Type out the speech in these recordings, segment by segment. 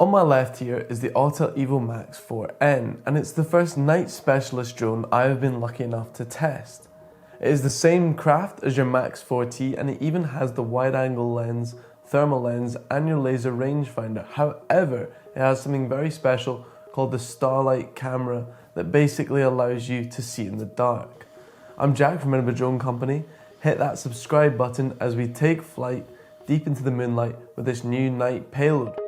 On my left here is the Autel EVO Max 4N, and it's the first night specialist drone I have been lucky enough to test. It is the same craft as your Max 4T, and it even has the wide-angle lens, thermal lens, and your laser rangefinder. However, it has something very special called the Starlight camera that basically allows you to see in the dark. I'm Jack from Edinburgh Drone Company. Hit that subscribe button as we take flight deep into the moonlight with this new night payload.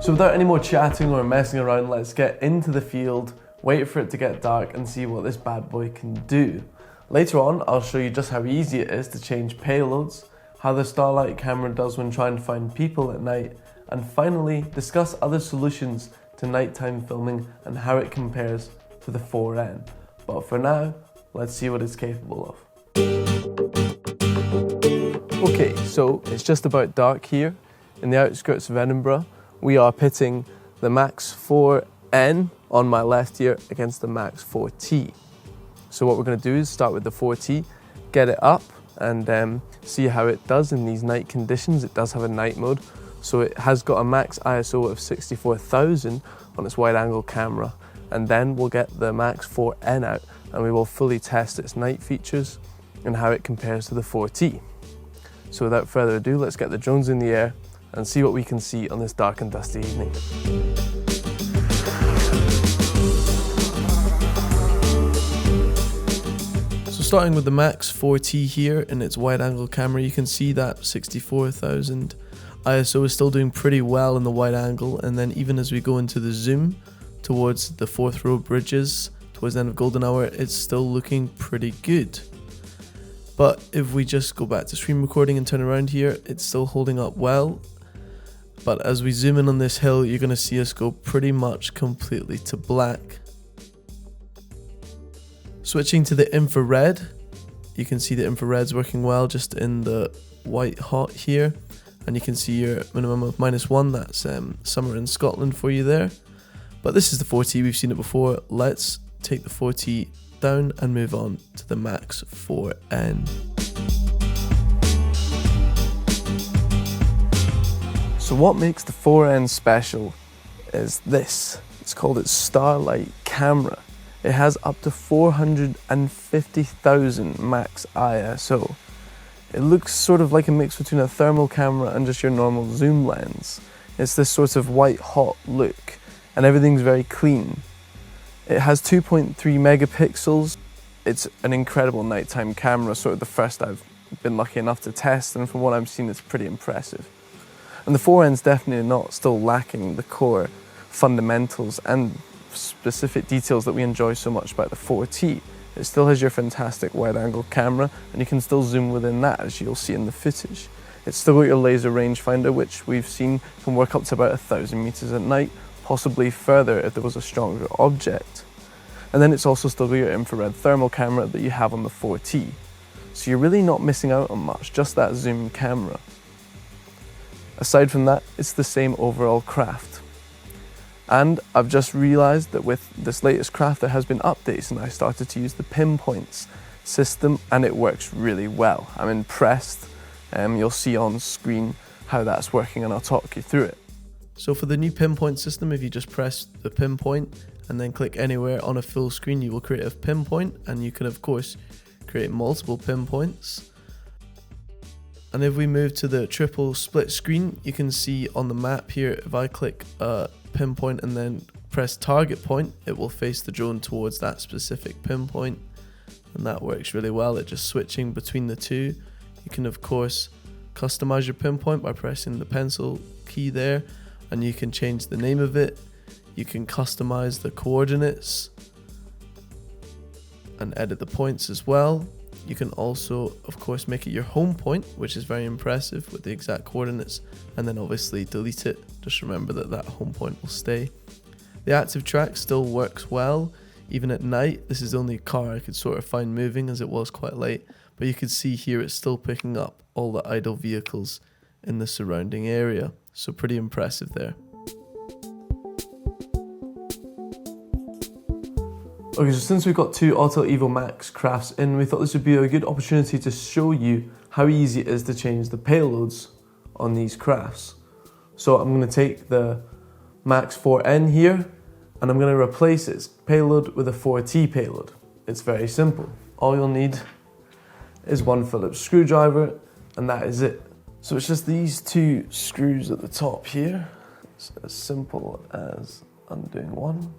So without any more chatting or messing around, let's get into the field, wait for it to get dark and see what this bad boy can do. Later on, I'll show you just how easy it is to change payloads, how the Starlight camera does when trying to find people at night, and finally discuss other solutions to nighttime filming and how it compares to the 4N. But for now, let's see what it's capable of. Okay, so it's just about dark here in the outskirts of Edinburgh. We are pitting the Max 4N on my left here against the Max 4T. So what we're going to do is start with the 4T, get it up and see how it does in these night conditions. It does have a night mode, so it has got a max ISO of 64,000 on its wide angle camera. And then we'll get the Max 4N out and we will fully test its night features and how it compares to the 4T. So without further ado, let's get the drones in the air and see what we can see on this dark and dusty evening. So starting with the Max 4T here in its wide angle camera, you can see that 64,000 ISO is still doing pretty well in the wide angle, and then even as we go into the zoom towards the fourth row bridges, towards the end of golden hour, it's still looking pretty good. But if we just go back to screen recording and turn around here, it's still holding up well. But as we zoom in on this hill, you're going to see us go pretty much completely to black. Switching to the infrared, you can see the infrared's working well just in the white hot here. And you can see your minimum of -1, that's summer in Scotland for you there. But this is the 4T, we've seen it before. Let's take the 4T down and move on to the Max 4N. So what makes the 4N special is this. It's called its Starlight camera. It has up to 450,000 max ISO. It looks sort of like a mix between a thermal camera and just your normal zoom lens. It's this sort of white hot look and everything's very clean. It has 2.3 megapixels. It's an incredible nighttime camera, sort of the first I've been lucky enough to test, and from what I've seen it's pretty impressive. And the 4N's definitely not still lacking the core fundamentals and specific details that we enjoy so much about the 4T. It still has your fantastic wide angle camera and you can still zoom within that, as you'll see in the footage. It's still got your laser rangefinder, which we've seen can work up to about 1,000 meters at night, possibly further if there was a stronger object. And then it's also still got your infrared thermal camera that you have on the 4T. So you're really not missing out on much, just that zoom camera. Aside from that, it's the same overall craft. And I've just realized that with this latest craft there has been updates and I started to use the pinpoints system and it works really well. I'm impressed. You'll see on screen how that's working and I'll talk you through it. So for the new pinpoint system, if you just press the pinpoint and then click anywhere on a full screen, you will create a pinpoint, and you can of course create multiple pinpoints. And if we move to the triple split screen, you can see on the map here, if I click a pinpoint and then press target point, it will face the drone towards that specific pinpoint. And that works really well at just switching between the two. You can of course customize your pinpoint by pressing the pencil key there, and you can change the name of it. You can customize the coordinates and edit the points as well. You can also, of course, make it your home point, which is very impressive with the exact coordinates, and then obviously delete it. Just remember that that home point will stay. The active track still works well, even at night. This is the only car I could sort of find moving as it was quite late, but you can see here it's still picking up all the idle vehicles in the surrounding area. So pretty impressive there. Okay, so since we've got two Autel EVO Max crafts in, we thought this would be a good opportunity to show you how easy it is to change the payloads on these crafts. So I'm going to take the Max 4N here, and I'm going to replace its payload with a 4T payload. It's very simple. All you'll need is one Phillips screwdriver, and that is it. So it's just these two screws at the top here. It's as simple as undoing one.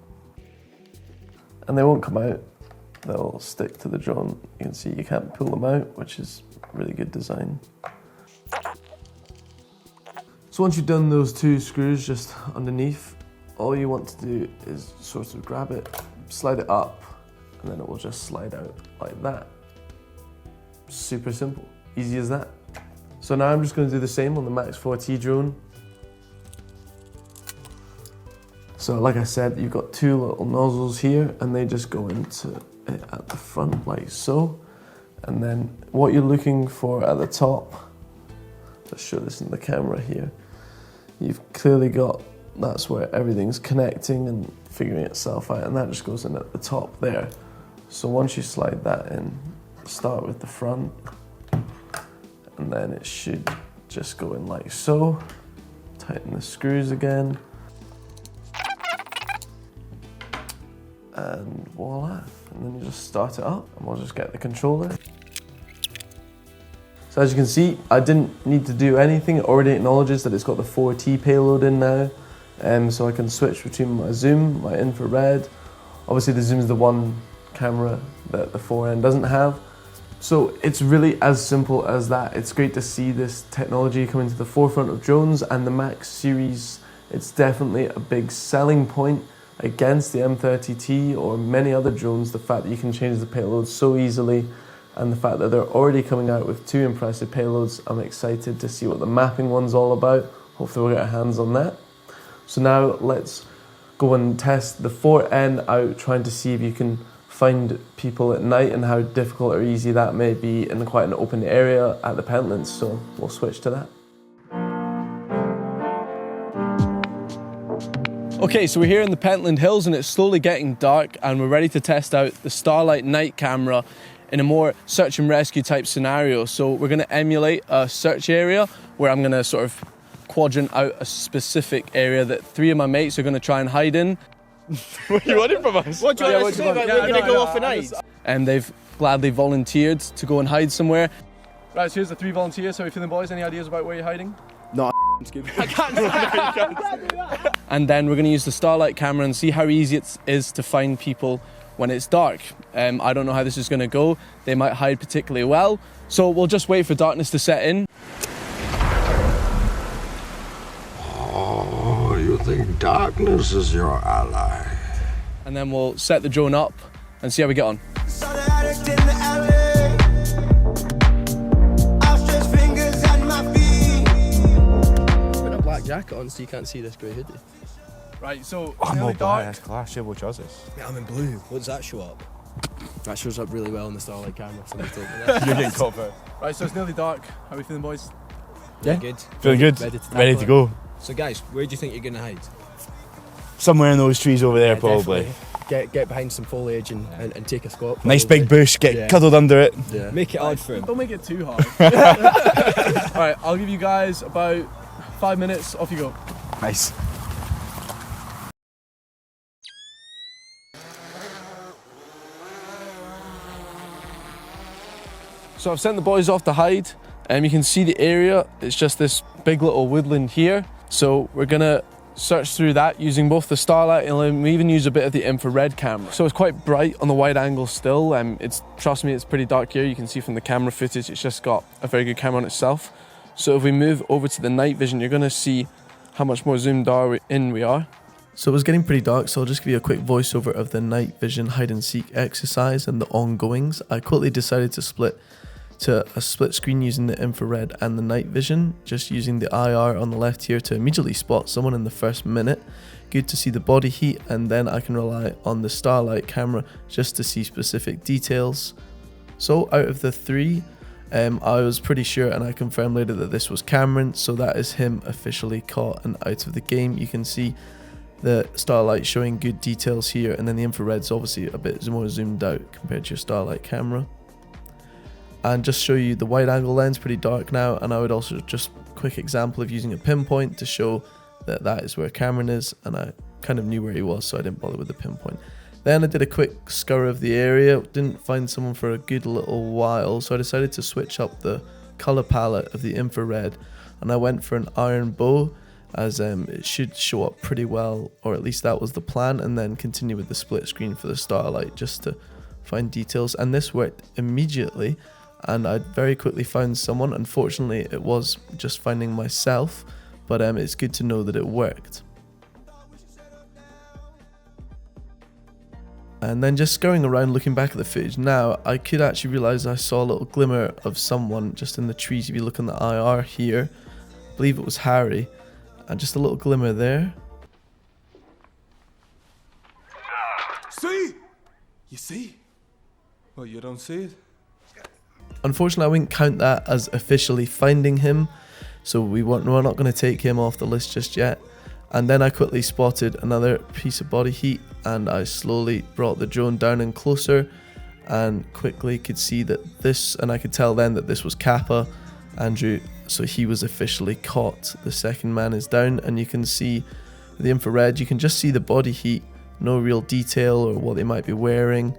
And they won't come out, they'll stick to the drone. You can see you can't pull them out, which is really good design. So once you've done those two screws just underneath, all you want to do is sort of grab it, slide it up, and then it will just slide out like that. Super simple, easy as that. So now I'm just going to do the same on the Max 4T drone. So like I said, you've got two little nozzles here, and they just go into it at the front like so. And then what you're looking for at the top, let's show this in the camera here. You've clearly got, that's where everything's connecting and figuring itself out, and that just goes in at the top there. So once you slide that in, start with the front, and then it should just go in like so. Tighten the screws again. And voila, and then you just start it up, and we'll just get the controller. So as you can see, I didn't need to do anything. It already acknowledges that it's got the 4T payload in now, so I can switch between my zoom, my infrared. Obviously the zoom is the one camera that the 4N doesn't have. So it's really as simple as that. It's great to see this technology coming to the forefront of drones, and the Max series, it's definitely a big selling point against the M30T or many other drones. The fact that you can change the payloads so easily, and the fact that they're already coming out with two impressive payloads. I'm excited to see what the mapping one's all about. Hopefully we'll get our hands on that. So now let's go and test the 4N out, trying to see if you can find people at night and how difficult or easy that may be in quite an open area at the Pentlands. So we'll switch to that. Okay, so we're here in the Pentland Hills, and it's slowly getting dark, and we're ready to test out the Starlight night camera in a more search and rescue type scenario. So we're going to emulate a search area where I'm going to sort of quadrant out a specific area that three of my mates are going to try and hide in. What are you wanting from us? What do you want to say? We're going to go off and hide? And they've gladly volunteered to go and hide somewhere. Right, so here's the three volunteers. How are you feeling, boys? Any ideas about where you're hiding? No, I can't. And then we're going to use the Starlight camera and see how easy it is to find people when it's dark. I don't know how this is going to go. They might hide particularly well. So we'll just wait for darkness to set in. Oh, you think darkness is your ally? And then we'll set the drone up and see how we get on. Jacket on so you can't see this grey hoodie. Right, so I'm nearly all dark. That's class, yeah, what trousers? Yeah, I'm in blue. What does that show up? That shows up really well on the Starlight camera. Somebody told me You're that. getting caught out. Right, so it's nearly dark. How are we feeling, boys? Yeah, good. Feeling good, ready to go. So guys, where do you think you're going to hide? Somewhere in those trees over there, Yeah, probably. Get behind some foliage and take a squat. Nice probably. big bush, get Yeah. cuddled under it. Yeah. Make it hard for him. Don't make it too hard. Alright, I'll give you guys about 5 minutes. Off you go. Nice. So I've sent the boys off to hide, and you can see the area. It's just this big little woodland here. So we're gonna search through that using both the Starlight and we even use a bit of the infrared camera. So it's quite bright on the wide angle still. Trust me, it's pretty dark here. You can see from the camera footage, it's just got a very good camera on itself. So if we move over to the night vision, you're gonna see how much more zoomed in we are. So it was getting pretty dark, so I'll just give you a quick voiceover of the night vision hide and seek exercise and the ongoings. I quickly decided to split to a split screen using the infrared and the night vision, just using the IR on the left here to immediately spot someone in the first minute. Good to see the body heat, and then I can rely on the Starlight camera just to see specific details. So out of the three, I was pretty sure, and I confirmed later, that this was Cameron, so that is him officially caught and out of the game. You can see the Starlight showing good details here, and then the infrared's obviously a bit more zoomed out compared to your Starlight camera. And just show you the wide angle lens, pretty dark now, and I would also just quick example of using a pinpoint to show that that is where Cameron is, and I kind of knew where he was, so I didn't bother with the pinpoint. Then I did a quick scour of the area, didn't find someone for a good little while, so I decided to switch up the color palette of the infrared, and I went for an iron bow, as it should show up pretty well, or at least that was the plan, and then continue with the split screen for the Starlight just to find details. And this worked immediately, and I very quickly found someone. Unfortunately, it was just finding myself, but it's good to know that it worked. And then just scouring around, looking back at the footage now, I could actually realise I saw a little glimmer of someone just in the trees. If you look on the IR here, I believe it was Harry, and just a little glimmer there. See? You see? Well, you don't see it. Unfortunately, I wouldn't count that as officially finding him, so we're not going to take him off the list just yet. And then I quickly spotted another piece of body heat, and I slowly brought the drone down and closer, and quickly could see that this, and I could tell then that this was Kappa, Andrew, so he was officially caught. The second man is down, and you can see the infrared, you can just see the body heat, no real detail or what they might be wearing.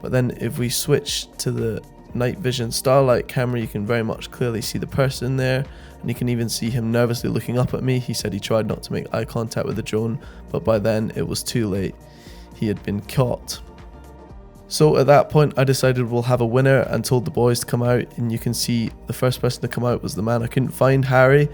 But then if we switch to the night vision Starlight camera, you can very much clearly see the person there, and you can even see him nervously looking up at me. He said he tried not to make eye contact with the drone, but by then it was too late. He had been caught. So at that point I decided we'll have a winner and told the boys to come out, and you can see the first person to come out was the man I couldn't find, Harry,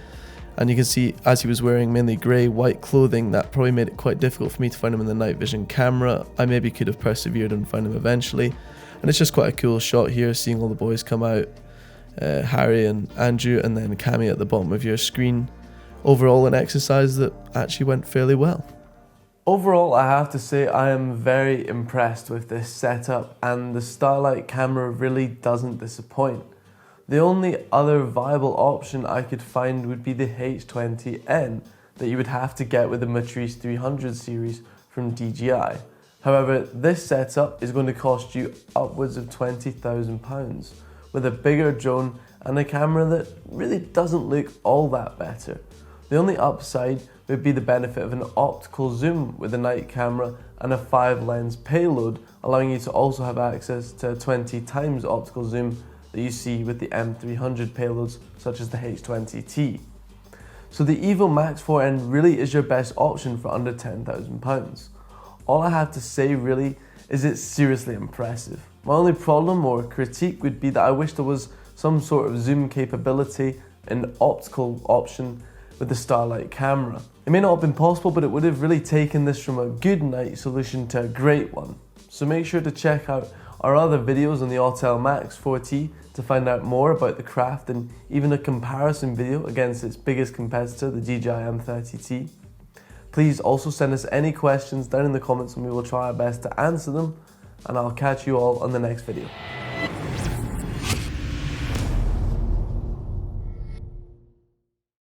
and you can see as he was wearing mainly grey white clothing, that probably made it quite difficult for me to find him in the night vision camera. I maybe could have persevered and found him eventually, and it's just quite a cool shot here, seeing all the boys come out, Harry and Andrew, and then Cammy at the bottom of your screen. Overall an exercise that actually went fairly well. Overall, I have to say I am very impressed with this setup, and the Starlight camera really doesn't disappoint. The only other viable option I could find would be the H20N that you would have to get with the Matrice 300 series from DJI. However, this setup is going to cost you upwards of £20,000 with a bigger drone and a camera that really doesn't look all that better. The only upside would be the benefit of an optical zoom with a night camera and a 5-lens payload, allowing you to also have access to a 20 times optical zoom that you see with the M300 payloads such as the H20T. So the EVO Max 4N really is your best option for under £10,000. All I have to say really is it's seriously impressive. My only problem or critique would be that I wish there was some sort of zoom capability and optical option with the Starlight camera. It may not have been possible, but it would have really taken this from a good night solution to a great one. So make sure to check out our other videos on the Autel Max 4T to find out more about the craft and even a comparison video against its biggest competitor, the DJI M30T. Please also send us any questions down in the comments and we will try our best to answer them, and I'll catch you all on the next video.